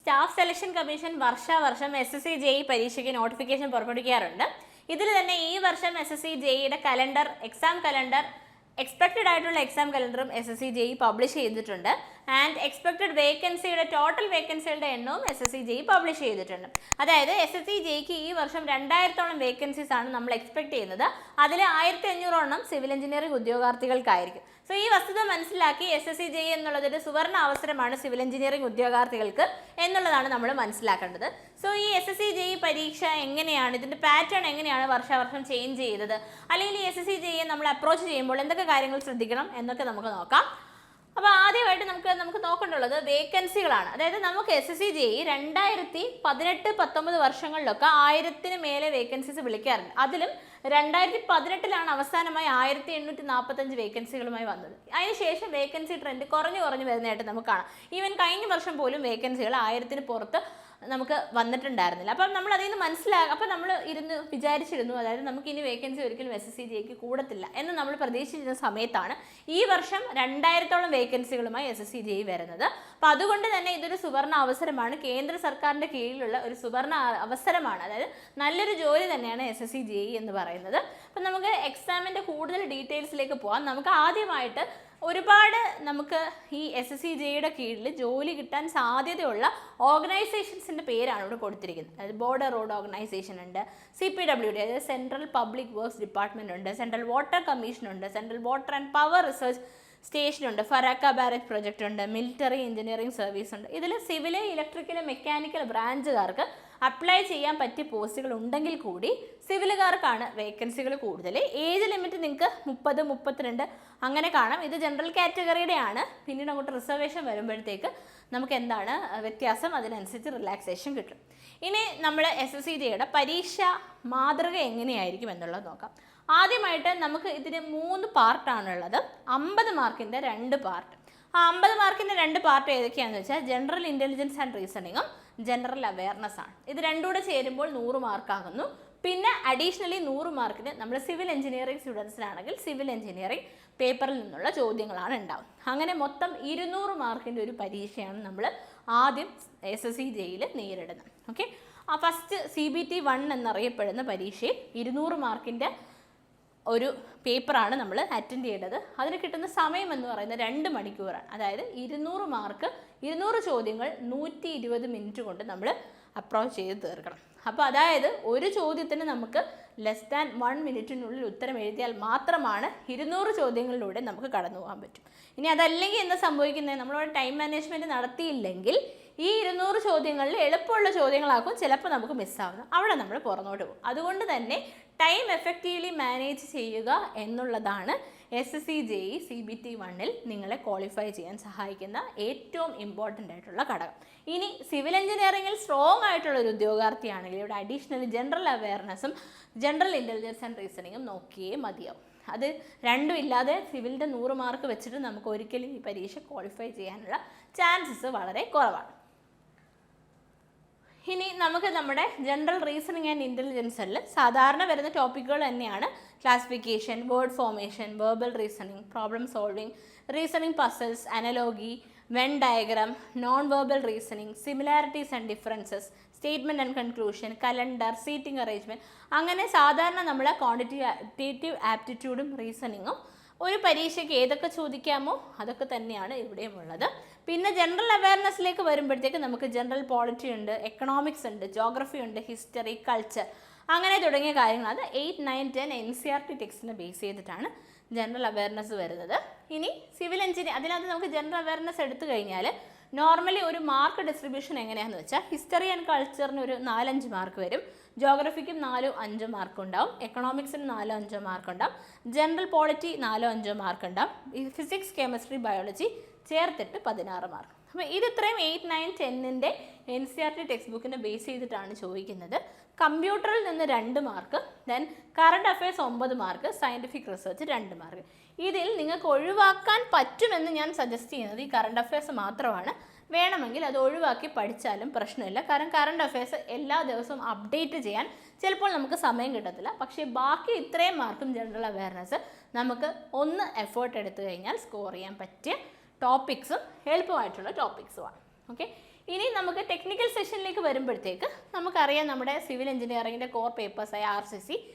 Staff selection commission വർഷാവർഷം SSC JEE പരീക്ഷയ്ക്ക് notification പുറപ്പെടുവിക്കാറുണ്ട്. ഇതിൽ തന്നെ ഈ വർഷം SSC JEEയുടെ കലണ്ടർ, എക്സാം കലണ്ടർ, എക്സ്പെക്റ്റഡ് ആയിട്ടുള്ള എക്സാം കലണ്ടറും SSC JEE പബ്ലിഷ് ചെയ്തിട്ടുണ്ട്. ആൻഡ് എക്സ്പെക്റ്റഡ് വേക്കൻസിയുടെ ടോട്ടൽ വേക്കൻസികളുടെ എണ്ണവും SSC JEE പബ്ലിഷ് ചെയ്തിട്ടുണ്ട്. അതായത് SSC JEEക്ക് ഈ വർഷം 2000-ഓളം വേക്കൻസീസ് ആണ് നമ്മൾ എക്സ്പെക്ട് ചെയ്യുന്നത്. അതിൽ 1500-ഓളം സിവിൽ എഞ്ചിനീയറിംഗ് ഉദ്യോഗാർത്ഥികൾക്കായിരിക്കും. സോ ഈ വസ്തുത മനസ്സിലാക്കി SSC JEE എന്നുള്ളതൊരു സുവർണ്ണ അവസരമാണ് സിവിൽ എഞ്ചിനീയറിംഗ് ഉദ്യോഗാർത്ഥികൾക്ക് എന്നുള്ളതാണ് നമ്മൾ മനസ്സിലാക്കേണ്ടത്. സോ ഈ SSC JEE പരീക്ഷ എങ്ങനെയാണ്, ഇതിൻ്റെ പാറ്റേൺ എങ്ങനെയാണ് വർഷാവർഷം ചേഞ്ച് ചെയ്തത്, അല്ലെങ്കിൽ ഈ SSC JEE നമ്മൾ അപ്രോച്ച് ചെയ്യുമ്പോൾ എന്തൊക്കെ കാര്യങ്ങൾ ശ്രദ്ധിക്കണം എന്നൊക്കെ നമുക്ക് നോക്കാം. അപ്പോൾ ആദ്യമായിട്ട് നമുക്ക് നോക്കേണ്ടുള്ളത് വേക്കൻസികളാണ്. അതായത് നമുക്ക് SSC JEE 2018-19 വർഷങ്ങളിലൊക്കെ 1000-ന് മേലെ വേക്കൻസീസ് വിളിക്കാറുണ്ട്. അതിലും 2018-ലാണ് അവസാനമായി 1845 വേക്കൻസികളുമായി വന്നത്. അതിനുശേഷം വേക്കൻസി ട്രെൻഡ് കുറഞ്ഞു വരുന്നതായിട്ട് നമുക്ക് കാണാം. ഈവൻ കഴിഞ്ഞ വർഷം പോലും വേക്കൻസികൾ 1000-ന് പുറത്ത് നമുക്ക് വന്നിട്ടുണ്ടായിരുന്നില്ല. അപ്പം നമ്മൾ അതിൽ നിന്ന് അപ്പം നമ്മൾ വിചാരിച്ചിരുന്നു, അതായത് നമുക്ക് ഇനി വേക്കൻസി ഒരിക്കലും SSC JEEക്ക് കൂടത്തില്ല എന്ന് നമ്മൾ പ്രതീക്ഷിച്ചിരുന്ന സമയത്താണ് ഈ വർഷം 2000-ഓളം വേക്കൻസികളുമായി SSC JEE വരുന്നത്. അപ്പം അതുകൊണ്ട് തന്നെ ഇതൊരു സുവർണ്ണ അവസരമാണ്, കേന്ദ്ര സർക്കാരിൻ്റെ കീഴിലുള്ള ഒരു സുവർണ്ണ അവസരമാണ്. അതായത് നല്ലൊരു ജോലി തന്നെയാണ് SSC JEE എന്ന് പറയുന്നത്. അപ്പം നമുക്ക് എക്സാമിൻ്റെ കൂടുതൽ ഡീറ്റെയിൽസിലേക്ക് പോകാം. നമുക്ക് ആദ്യമായിട്ട് നമുക്ക് ഈ SSC JEEയുടെ കീഴിൽ ജോലി കിട്ടാൻ സാധ്യതയുള്ള ഓർഗനൈസേഷൻസിൻ്റെ പേരാണ് ഇവിടെ കൊടുത്തിരിക്കുന്നത്. അതായത് ബോർഡർ റോഡ് ഓർഗനൈസേഷൻ ഉണ്ട്, CPWD അതായത് സെൻട്രൽ പബ്ലിക് വർക്ക്സ് ഡിപ്പാർട്ട്മെൻറ്റ് ഉണ്ട്, സെൻട്രൽ വാട്ടർ കമ്മീഷൻ ഉണ്ട്, central water and power research station ഉണ്ട്, ഫറാക്ക ബാരക് പ്രൊജക്റ്റ് ഉണ്ട്, മിലിറ്ററി എഞ്ചിനീയറിംഗ് സർവീസ് ഉണ്ട്. ഇതിൽ സിവിൽ, ഇലക്ട്രിക്കൽ, മെക്കാനിക്കൽ ബ്രാഞ്ചുകാർക്ക് അപ്ലൈ ചെയ്യാൻ പറ്റിയ പോസ്റ്റുകൾ ഉണ്ടെങ്കിൽ കൂടി സിവിലുകാർക്കാണ് വേക്കൻസികൾ കൂടുതൽ. ഏജ് ലിമിറ്റ് നിങ്ങൾക്ക് 30, 32 അങ്ങനെ കാണാം. ഇത് ജനറൽ കാറ്റഗറിയുടെ ആണ്. പിന്നീട് അങ്ങോട്ട് റിസർവേഷൻ വരുമ്പോഴത്തേക്ക് നമുക്ക് എന്താണ് വ്യത്യാസം, അതിനനുസരിച്ച് റിലാക്സേഷൻ കിട്ടും. ഇനി നമ്മൾ SSC JEEയുടെ പരീക്ഷ മാതൃക എങ്ങനെയായിരിക്കും എന്നുള്ളത് നോക്കാം. ആദ്യമായിട്ട് നമുക്ക് ഇതിന് 3 പാർട്ടാണുള്ളത്. 50 മാർക്കിൻ്റെ 2 പാർട്ട്. ആ 50 മാർക്കിൻ്റെ 2 പാർട്ട് ഏതൊക്കെയാണെന്ന് വെച്ചാൽ ജനറൽ ഇൻ്റലിജൻസ് ആൻഡ് റീസണിങ്ങും ജനറൽ അവയർനെസ് ആണ്. ഇത് രണ്ടും കൂടെ ചേരുമ്പോൾ 100 മാർക്കാകുന്നു. പിന്നെ അഡീഷണലി 100 മാർക്കിന് നമ്മൾ സിവിൽ എഞ്ചിനീയറിംഗ് സ്റ്റുഡൻസിനാണെങ്കിൽ സിവിൽ എഞ്ചിനീയറിംഗ് പേപ്പറിൽ നിന്നുള്ള ചോദ്യങ്ങളാണ് ഉണ്ടാവും. അങ്ങനെ മൊത്തം 200 മാർക്കിൻ്റെ ഒരു പരീക്ഷയാണ് നമ്മൾ ആദ്യം SSC JEEയിൽ നേരിടുന്നത്. ഓക്കെ, ആ ഫസ്റ്റ് CBT 1 എന്നറിയപ്പെടുന്ന പരീക്ഷയിൽ 200 മാർക്കിൻ്റെ ഒരു പേപ്പറാണ് നമ്മൾ അറ്റൻഡ് ചെയ്യേണ്ടത്. അതിന് കിട്ടുന്ന സമയം എന്ന് പറയുന്നത് 2 മണിക്കൂറാണ്. അതായത് 200 മാർക്ക്, 200 ചോദ്യങ്ങൾ 120 മിനിറ്റ് കൊണ്ട് നമ്മൾ അപ്രോച്ച് ചെയ്ത് തീർക്കണം. അപ്പോൾ അതായത് ഒരു ചോദ്യത്തിന് നമുക്ക് ലെസ് ദാൻ 1 മിനിറ്റിനുള്ളിൽ ഉത്തരം എഴുതിയാൽ മാത്രമാണ് 200 ചോദ്യങ്ങളിലൂടെ നമുക്ക് കടന്നു പോകാൻ പറ്റും. ഇനി അതല്ലെങ്കിൽ എന്താ സംഭവിക്കുന്നത്, നമ്മളോട് ടൈം മാനേജ്മെൻറ്റ് നടത്തിയില്ലെങ്കിൽ ഈ 200 ചോദ്യങ്ങളിൽ എളുപ്പമുള്ള ചോദ്യങ്ങളാക്കും ചിലപ്പോൾ നമുക്ക് മിസ്സാവുന്നത്. അവിടെ നമ്മൾ പുറന്നോട്ട് പോകും. അതുകൊണ്ട് തന്നെ ടൈം എഫക്റ്റീവ്ലി മാനേജ് ചെയ്യുക എന്നുള്ളതാണ് SSC JEE CBT 1-ൽ നിങ്ങളെ ക്വാളിഫൈ ചെയ്യാൻ സഹായിക്കുന്ന ഏറ്റവും ഇമ്പോർട്ടൻ്റ് ആയിട്ടുള്ള ഘടകം. ഇനി സിവിൽ എഞ്ചിനീയറിംഗിൽ സ്ട്രോങ് ആയിട്ടുള്ള ഒരു ഉദ്യോഗാർത്ഥിയാണെങ്കിൽ ഇവിടെ അഡീഷണലി ജനറൽ അവയർനെസ്സും ജനറൽ ഇൻ്റലിജൻസ് ആൻഡ് റീസണിങ്ങും നോക്കിയേ മതിയാവും. അത് രണ്ടും ഇല്ലാതെ സിവിലിൻ്റെ 100 മാർക്ക് വെച്ചിട്ട് നമുക്ക് ഒരിക്കലും ഈ പരീക്ഷ ക്വാളിഫൈ ചെയ്യാനുള്ള ചാൻസസ് വളരെ കുറവാണ്. ഇനി നമുക്ക് നമ്മുടെ ജനറൽ റീസണിങ് ആൻഡ് ഇൻ്റലിജൻസിൽ സാധാരണ വരുന്ന ടോപ്പിക്കുകൾ തന്നെയാണ് classification, word formation, verbal reasoning, problem solving, reasoning puzzles, analogy, when diagram, non verbal reasoning, similarities and differences, statement and conclusion, calendar, seating arrangement, അങ്ങനെ സാധാരണ നമ്മൾ ക്വാണ്ടിറ്റേറ്റീവ് ആപ്റ്റിറ്റ്യൂഡും റീസണിങ്ങും ഒരു പരീക്ഷയ്ക്ക് ഏതൊക്കെ ചോദിക്കാമോ അതൊക്കെ തന്നെയാണ് ഇവിടെയും ഉള്ളത്. പിന്നെ ജനറൽ അവയർനെസ്സിലേക്ക് വരുമ്പോഴത്തേക്ക് നമുക്ക് ജനറൽ പോളിറ്റി ഉണ്ട്, എക്കണോമിക്സ് ഉണ്ട്, ജോഗ്രഫി ഉണ്ട്, ഹിസ്റ്ററി, കൾച്ചർ, അങ്ങനെ തുടങ്ങിയ കാര്യങ്ങൾ. അത് 8, 9, 10 NCERT ടെക്സ്റ്റിനെ ബേസ് ചെയ്തിട്ടാണ് ജനറൽ അവയർനെസ് വരുന്നത്. ഇനി സിവിൽ അതിനകത്ത് നമുക്ക് ജനറൽ അവയർനെസ് എടുത്തു കഴിഞ്ഞാൽ നോർമലി ഒരു മാർക്ക് ഡിസ്ട്രിബ്യൂഷൻ എങ്ങനെയാണെന്ന് വെച്ചാൽ ഹിസ്റ്ററി ആൻഡ് കൾച്ചറിന് ഒരു 4-5 മാർക്ക് വരും, ജോഗ്രഫിക്കും 4-5 മാർക്ക് ഉണ്ടാവും, എക്കണോമിക്സിന് 4-5 മാർക്ക് ഉണ്ടാവും, ജനറൽ പോളിറ്റി 4-5 മാർക്ക് ഉണ്ടാവും, ഫിസിക്സ്, കെമിസ്ട്രി, ബയോളജി ചേർത്തിട്ട് 16 മാർക്ക്. അപ്പോൾ ഇത് ഇത്രയും 8, 9, 10-ൻ്റെ NCERT ടെക്സ്റ്റ് ബുക്കിനെ ബേസ് ചെയ്തിട്ടാണ് ചോദിക്കുന്നത്. കമ്പ്യൂട്ടറിൽ നിന്ന് 2 mark, then current affairs 9 mark, scientific research 2 mark. ഇതിൽ നിങ്ങൾക്ക് ഒഴിവാക്കാൻ പറ്റുമെന്ന് ഞാൻ സജസ്റ്റ് ചെയ്യുന്നത് ഈ കറണ്ട് അഫയേഴ്സ് മാത്രമാണ്. വേണമെങ്കിൽ അത് ഒഴിവാക്കി പഠിച്ചാലും പ്രശ്നമില്ല. കാരണം കറണ്ട് അഫയേഴ്സ് എല്ലാ ദിവസവും അപ്ഡേറ്റ് ചെയ്യാൻ ചിലപ്പോൾ നമുക്ക് സമയം കിട്ടത്തില്ല. പക്ഷേ ബാക്കി ഇത്രയും മാർക്കും ജനറൽ അവയർനെസ് നമുക്ക് ഒന്ന് എഫേർട്ട് എടുത്തു കഴിഞ്ഞാൽ സ്കോർ ചെയ്യാൻ പറ്റിയ ടോപ്പിക്സും എളുപ്പമായിട്ടുള്ള ടോപ്പിക്സുമാണ്. ഓക്കെ, ഇനി നമുക്ക് ടെക്നിക്കൽ സെഷനിലേക്ക് വരുമ്പോഴത്തേക്ക് നമുക്കറിയാം നമ്മുടെ സിവിൽ എഞ്ചിനീയറിംഗിൻ്റെ കോർ പേപ്പേഴ്സായ RCC,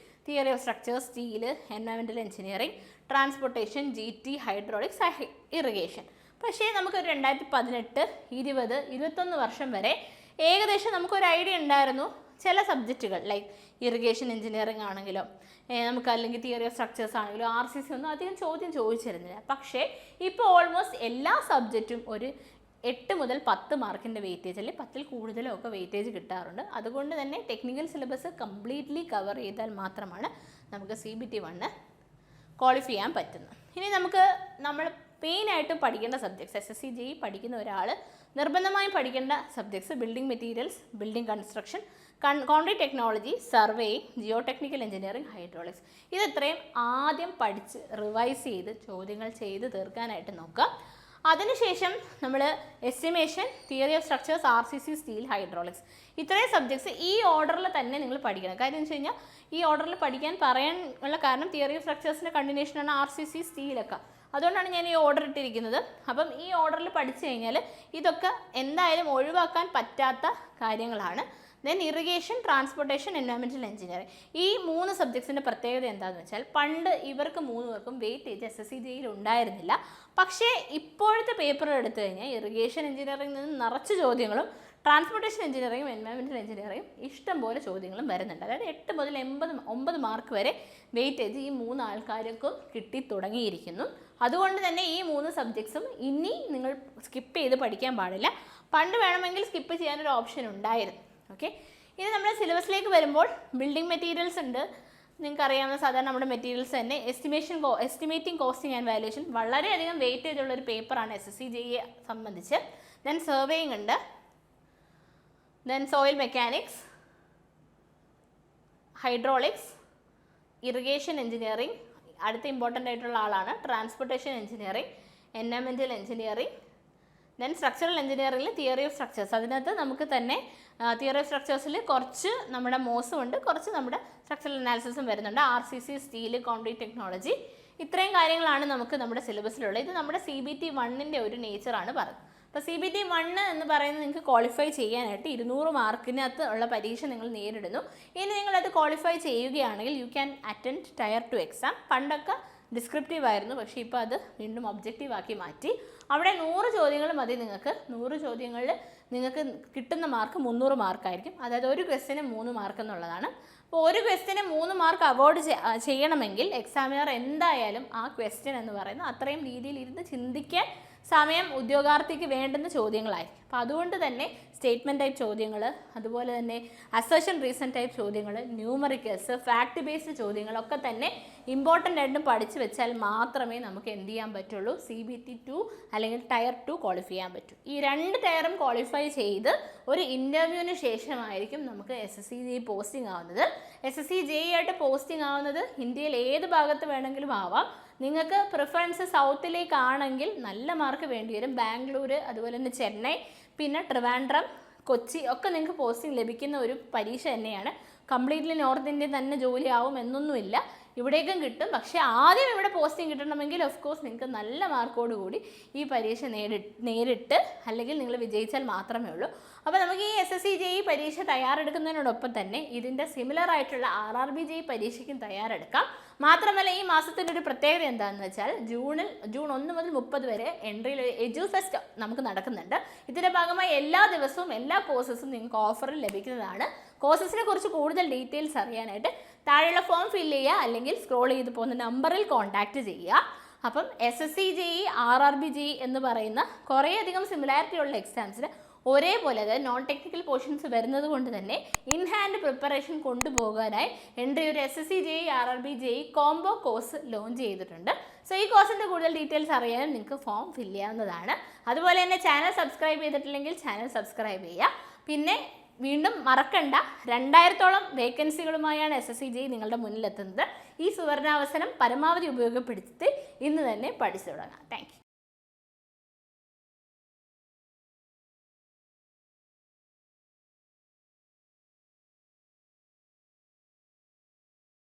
theory of structures, steel, environmental engineering, transportation, GT, hydraulics, irrigation. പക്ഷേ നമുക്കൊരു 2018, 20, 21 വർഷം വരെ ഏകദേശം നമുക്കൊരു ഐഡിയ ഉണ്ടായിരുന്നു ചില സബ്ജക്റ്റുകൾ ലൈക്ക് ഇറിഗേഷൻ എഞ്ചിനീയറിംഗ് ആണെങ്കിലോ നമുക്ക് അല്ലെങ്കിൽ തിയറി ഓഫ് സ്ട്രക്ചേഴ്സ് ആണെങ്കിലോ RCC ഒന്നും അധികം ചോദ്യം ചോദിച്ചിരുന്നില്ല. പക്ഷേ ഇപ്പോൾ ഓൾമോസ്റ്റ് എല്ലാ സബ്ജക്റ്റും ഒരു 8 മുതൽ 10 മാർക്കിൻ്റെ വെയിറ്റേജ് അല്ലെങ്കിൽ 10ൽ കൂടുതലോ ഒക്കെ വെയിറ്റേജ് കിട്ടാറുണ്ട്. അതുകൊണ്ട് തന്നെ ടെക്നിക്കൽ സിലബസ് കംപ്ലീറ്റ്ലി കവർ ചെയ്താൽ മാത്രമാണ് നമുക്ക് CBT-1 ക്വാളിഫൈ ചെയ്യാൻ പറ്റുന്നത്. ഇനി നമ്മൾ മെയിനായിട്ടും പഠിക്കേണ്ട സബ്ജക്ട്സ് SSC JEE പഠിക്കുന്ന ഒരാൾ നിർബന്ധമായും പഠിക്കേണ്ട subjects building materials, building construction, concrete technology, surveying, geotechnical engineering, hydraulics. ഇതെത്രയും ആദ്യം പഠിച്ച് റിവൈസ് ചെയ്ത് ചോദ്യങ്ങൾ ചെയ്ത് തീർക്കാനായിട്ട് നോക്കുക. അതിനുശേഷം നമ്മൾ estimation, theory of structures, RCC, steel, hydraulics ഇത്രയും സബ്ജക്ട്സ് ഈ ഓർഡറിൽ തന്നെ നിങ്ങൾ പഠിക്കണം. കാര്യം എന്ന് വെച്ച് കഴിഞ്ഞാൽ ഈ ഓർഡറിൽ പഠിക്കാൻ പറയാനുള്ള കാരണം തിയറി ഓഫ് സ്ട്രക്ചേഴ്സിൻ്റെ കണ്ടിന്യൂഷനാണ് RCC, സ്റ്റീലൊക്കെ. അതുകൊണ്ടാണ് ഞാൻ ഈ ഓർഡർ ഇട്ടിരിക്കുന്നത്. അപ്പം ഈ ഓർഡറിൽ പഠിച്ചു കഴിഞ്ഞാൽ ഇതൊക്കെ എന്തായാലും ഒഴിവാക്കാൻ പറ്റാത്ത കാര്യങ്ങളാണ്. Then irrigation, transportation, environmental engineering ഈ 3 സബ്ജക്ട്സിൻ്റെ പ്രത്യേകത എന്താണെന്ന് വെച്ചാൽ പണ്ട് ഇവർക്ക് 3 പേർക്കും വെയിറ്റേജ് SSC JEE ഉണ്ടായിരുന്നില്ല. പക്ഷേ ഇപ്പോഴത്തെ പേപ്പർ എടുത്തു കഴിഞ്ഞാൽ ഇറിഗേഷൻ എഞ്ചിനീയറിംഗിൽ നിന്ന് നിറച്ച് ചോദ്യങ്ങളും ട്രാൻസ്പോർട്ടേഷൻ എഞ്ചിനീയറിംഗും എൻവയറമെൻ്റൽ എഞ്ചിനീയറിംഗും ഇഷ്ടംപോലെ ചോദ്യങ്ങളും വരുന്നുണ്ട്. അതായത് 8 മുതൽ 9 മാർക്ക് വരെ വെയിറ്റേജ് ഈ 3 ആൾക്കാർക്കും കിട്ടി തുടങ്ങിയിരിക്കുന്നു. അതുകൊണ്ട് തന്നെ ഈ 3 സബ്ജക്ട്സും ഇനി നിങ്ങൾ സ്കിപ്പ് ചെയ്ത് പഠിക്കാൻ പാടില്ല. പണ്ട് വേണമെങ്കിൽ സ്കിപ്പ് ചെയ്യാനൊരു ഓപ്ഷൻ ഉണ്ടായിരുന്നു. ഓക്കെ, ഇനി നമ്മുടെ സിലബസിലേക്ക് വരുമ്പോൾ ബിൽഡിംഗ് മെറ്റീരിയൽസ് ഉണ്ട്. നിങ്ങൾക്കറിയാവുന്ന സാധാരണ നമ്മുടെ മെറ്റീരിയൽസ് തന്നെ എസ്റ്റിമേറ്റിംഗ് കോസ്റ്റിംഗ് ആൻഡ് വാല്യുവേഷൻ വളരെയധികം വെയിറ്റേജ് ഉള്ളൊരു പേപ്പറാണ് SSC JEE സംബന്ധിച്ച്. ദെൻ സർവേയിങ് ഉണ്ട്, then soil mechanics, hydraulics, irrigation engineering, അടുത്ത ഇമ്പോർട്ടൻ്റ് ആയിട്ടുള്ള ആളാണ് transportation engineering, environmental engineering, then structural എഞ്ചിനീയറിംഗിൽ തിയറി ഓഫ് സ്ട്രക്ചേഴ്സ്. അതിനകത്ത് നമുക്ക് തന്നെ തിയറി ഓഫ് സ്ട്രക്ചേഴ്സിൽ കുറച്ച് നമ്മുടെ മോസും ഉണ്ട്, കുറച്ച് നമ്മുടെ സ്ട്രക്ചറൽ അനാലിസിസും വരുന്നുണ്ട്. RCC, സ്റ്റീൽ, കോൺക്രീറ്റ് ടെക്നോളജി ഇത്രയും കാര്യങ്ങളാണ് നമുക്ക് നമ്മുടെ സിലബസിലുള്ളത്. ഇത് നമ്മുടെ CBT-1 ഒരു നേച്ചറാണ് പറയുന്നത്. അപ്പോൾ CBT-1 എന്ന് പറയുന്നത് നിങ്ങൾക്ക് ക്വാളിഫൈ ചെയ്യാനായിട്ട് 200 മാർക്കിനകത്ത് ഉള്ള പരീക്ഷ നിങ്ങൾ നേരിടുന്നു. ഇനി നിങ്ങളത് ക്വാളിഫൈ ചെയ്യുകയാണെങ്കിൽ you can attend Tier 2 exam. പണ്ടൊക്കെ ഡിസ്ക്രിപ്റ്റീവ് ആയിരുന്നു, പക്ഷേ ഇപ്പോൾ അത് വീണ്ടും ഒബ്ജക്റ്റീവ് ആക്കി മാറ്റി. അവിടെ 100 ചോദ്യങ്ങൾ മതി നിങ്ങൾക്ക്. 100 ചോദ്യങ്ങളിൽ നിങ്ങൾക്ക് കിട്ടുന്ന മാർക്ക് 300 മാർക്കായിരിക്കും. അതായത് ഒരു ക്വസ്റ്റിന് 3 മാർക്ക് എന്നുള്ളതാണ്. അപ്പോൾ ഒരു ക്വസ്റ്റിന് 3 മാർക്ക് അവോയ്ഡ് ചെയ്യണമെങ്കിൽ എക്സാമിനർ എന്തായാലും ആ ക്വസ്റ്റ്യൻ എന്ന് പറയുന്നത് അത്രയും രീതിയിൽ ഇരുന്ന് ചിന്തിക്കാൻ സമയം ഉദ്യോഗാർത്ഥിക്ക് വേണ്ടുന്ന ചോദ്യങ്ങളായിരിക്കും. അപ്പോൾ അതുകൊണ്ട് തന്നെ സ്റ്റേറ്റ്മെൻറ്റ് ടൈപ്പ് ചോദ്യങ്ങൾ, അതുപോലെ തന്നെ അസേഷൻ റീസൺ ടൈപ്പ് ചോദ്യങ്ങൾ, ന്യൂമറിക്കൽസ്, ഫാക്ട് ബേസ്ഡ് ചോദ്യങ്ങളൊക്കെ തന്നെ ഇമ്പോർട്ടൻ്റ് ആയിട്ടും പഠിച്ചു വെച്ചാൽ മാത്രമേ നമുക്ക് എന്ത് ചെയ്യാൻ പറ്റുള്ളൂ, CBT-2 അല്ലെങ്കിൽ Tier 2 ക്വാളിഫൈ ചെയ്യാൻ പറ്റൂ. ഈ 2 ടയറും ക്വാളിഫൈ ചെയ്ത് ഒരു ഇൻ്റർവ്യൂവിന് ശേഷമായിരിക്കും നമുക്ക് SSC JEE പോസ്റ്റിംഗ് ആവുന്നത്. SSC JEE ആയിട്ട് പോസ്റ്റിംഗ് ആവുന്നത് ഇന്ത്യയിൽ ഏത് ഭാഗത്ത് വേണമെങ്കിലും ആവാം. നിങ്ങൾക്ക് പ്രിഫറൻസ് സൗത്തിലേക്കാണെങ്കിൽ നല്ല മാർക്ക് വേണ്ടി വരും. ബാംഗ്ലൂർ, അതുപോലെ തന്നെ ചെന്നൈ, പിന്നെ ട്രിവാൻഡ്രം, കൊച്ചി ഒക്കെ നിങ്ങൾക്ക് പോസ്റ്റിംഗ് ലഭിക്കുന്ന ഒരു പരീക്ഷ തന്നെയാണ്. കംപ്ലീറ്റ്ലി നോർത്ത് ഇന്ത്യൻ തന്നെ ജോലിയാവും എന്നൊന്നുമില്ല, ഇവിടേക്കും കിട്ടും. പക്ഷേ ആദ്യം ഇവിടെ പോസ്റ്റിംഗ് കിട്ടണമെങ്കിൽ ഓഫ് കോഴ്സ് നിങ്ങൾക്ക് നല്ല മാർക്കോടുകൂടി ഈ പരീക്ഷ നേരിട്ട് അല്ലെങ്കിൽ നിങ്ങൾ വിജയിച്ചാൽ മാത്രമേ ഉള്ളൂ. അപ്പോൾ നമുക്ക് ഈ SSC JEE പരീക്ഷ തയ്യാറെടുക്കുന്നതിനോടൊപ്പം തന്നെ ഇതിൻ്റെ സിമിലർ ആയിട്ടുള്ള RRB JEE പരീക്ഷയ്ക്കും തയ്യാറെടുക്കാം. മാത്രമല്ല ഈ മാസത്തിൻ്റെ ഒരു പ്രത്യേകത എന്താണെന്ന് വെച്ചാൽ ജൂൺ 1 മുതൽ 30 വരെ എൻട്രിയിൽ എഡ്യൂഫെസ്റ്റ് നമുക്ക് നടക്കുന്നുണ്ട്. ഇതിൻ്റെ ഭാഗമായി എല്ലാ ദിവസവും എല്ലാ കോഴ്സസും നിങ്ങൾക്ക് ഓഫറിൽ ലഭിക്കുന്നതാണ്. കോഴ്സസിനെ കുറിച്ച് കൂടുതൽ ഡീറ്റെയിൽസ് അറിയാനായിട്ട് താഴെയുള്ള ഫോം ഫില്ല് ചെയ്യുക, അല്ലെങ്കിൽ സ്ക്രോൾ ചെയ്ത് പോകുന്ന നമ്പറിൽ കോൺടാക്റ്റ് ചെയ്യുക. അപ്പം SSC JEE, RRB JEE എന്ന് പറയുന്ന കുറേയധികം സിമിലാരിറ്റി ഉള്ള എക്സാംസിന് ഒരേപോലെ, അതായത് നോൺ ടെക്നിക്കൽ പോർഷൻസ് വരുന്നത് കൊണ്ട് തന്നെ ഇൻ ഹാൻഡ് പ്രിപ്പറേഷൻ കൊണ്ടുപോകാനായി എൻട്രി ഒരു SSC JEE, RRB JEE combo course launch ചെയ്തിട്ടുണ്ട്. സോ ഈ കോഴ്സിൻ്റെ കൂടുതൽ ഡീറ്റെയിൽസ് അറിയാനും നിങ്ങൾക്ക് ഫോം ഫില്ല് ചെയ്യാവുന്നതാണ്. അതുപോലെ തന്നെ ചാനൽ സബ്സ്ക്രൈബ് ചെയ്തിട്ടില്ലെങ്കിൽ ചാനൽ സബ്സ്ക്രൈബ് ചെയ്യുക. പിന്നെ വീണ്ടും മറക്കണ്ട, 2000-ഓളം വേക്കൻസികളുമായാണ് SSC JEE നിങ്ങളുടെ മുന്നിലെത്തുന്നത്. ഈ സുവർണാവസരം പരമാവധി ഉപയോഗപ്പെടുത്തി ഇന്ന് തന്നെ പഠിച്ചു തുടങ്ങാം. Thank you.